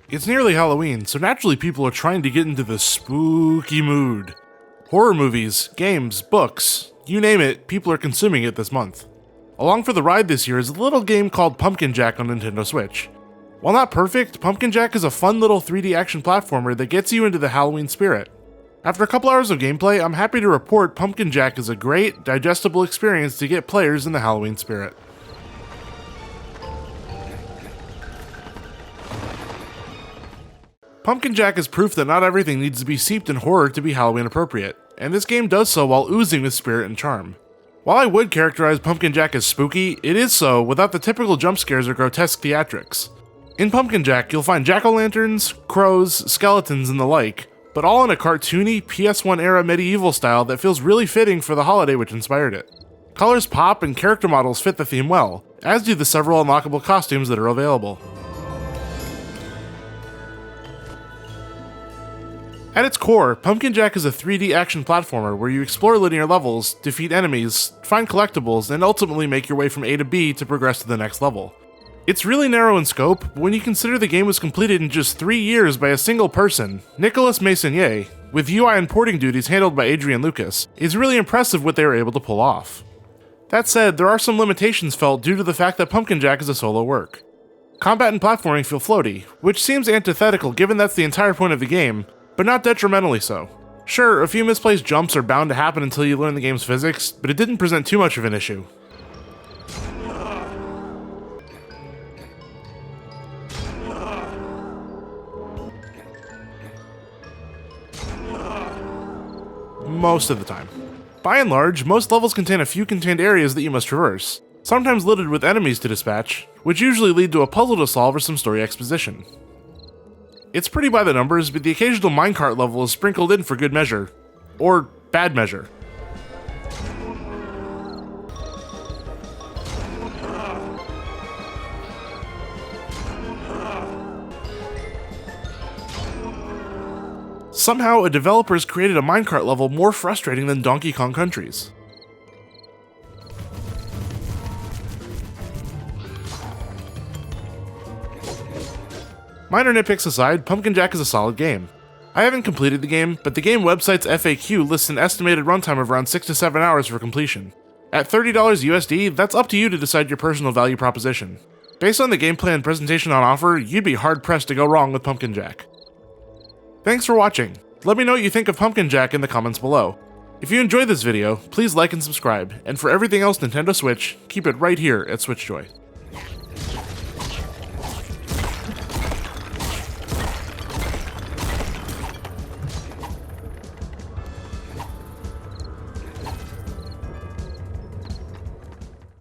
It's nearly Halloween, so naturally people are trying to get into the spooky mood. Horror movies, games, books, you name it, people are consuming it this month. Along for the ride this year is a little game called Pumpkin Jack on Nintendo Switch. While not perfect, Pumpkin Jack is a fun little 3D action platformer that gets you into the Halloween spirit. After a couple hours of gameplay, I'm happy to report Pumpkin Jack is a great, digestible experience to get players in the Halloween spirit. Pumpkin Jack is proof that not everything needs to be steeped in horror to be Halloween appropriate, and this game does so while oozing with spirit and charm. While I would characterize Pumpkin Jack as spooky, it is so without the typical jump scares or grotesque theatrics. In Pumpkin Jack, you'll find jack-o'-lanterns, crows, skeletons, and the like, but all in a cartoony, PS1-era medieval style that feels really fitting for the holiday which inspired it. Colors pop and character models fit the theme well, as do the several unlockable costumes that are available. At its core, Pumpkin Jack is a 3D action platformer where you explore linear levels, defeat enemies, find collectibles, and ultimately make your way from A to B to progress to the next level. It's really narrow in scope, but when you consider the game was completed in just 3 years by a single person, Nicolas Meissonier, with UI and porting duties handled by Adrian Lucas, it's really impressive what they were able to pull off. That said, there are some limitations felt due to the fact that Pumpkin Jack is a solo work. Combat and platforming feel floaty, which seems antithetical given that's the entire point of the game, but not detrimentally so. Sure, a few misplaced jumps are bound to happen until you learn the game's physics, but it didn't present too much of an issue. Most of the time. By and large, most levels contain a few contained areas that you must traverse, sometimes littered with enemies to dispatch, which usually lead to a puzzle to solve or some story exposition. It's pretty by the numbers, but the occasional minecart level is sprinkled in for good measure. Or bad measure. Somehow, a developer has created a minecart level more frustrating than Donkey Kong Countries. Minor nitpicks aside, Pumpkin Jack is a solid game. I haven't completed the game, but the game website's FAQ lists an estimated runtime of around 6 to 7 hours for completion. At $30 USD, that's up to you to decide your personal value proposition. Based on the gameplay and presentation on offer, you'd be hard-pressed to go wrong with Pumpkin Jack. Thanks for watching. Let me know what you think of Pumpkin Jack in the comments below. If you enjoyed this video, please like and subscribe, and for everything else Nintendo Switch, keep it right here at SwitchJoy.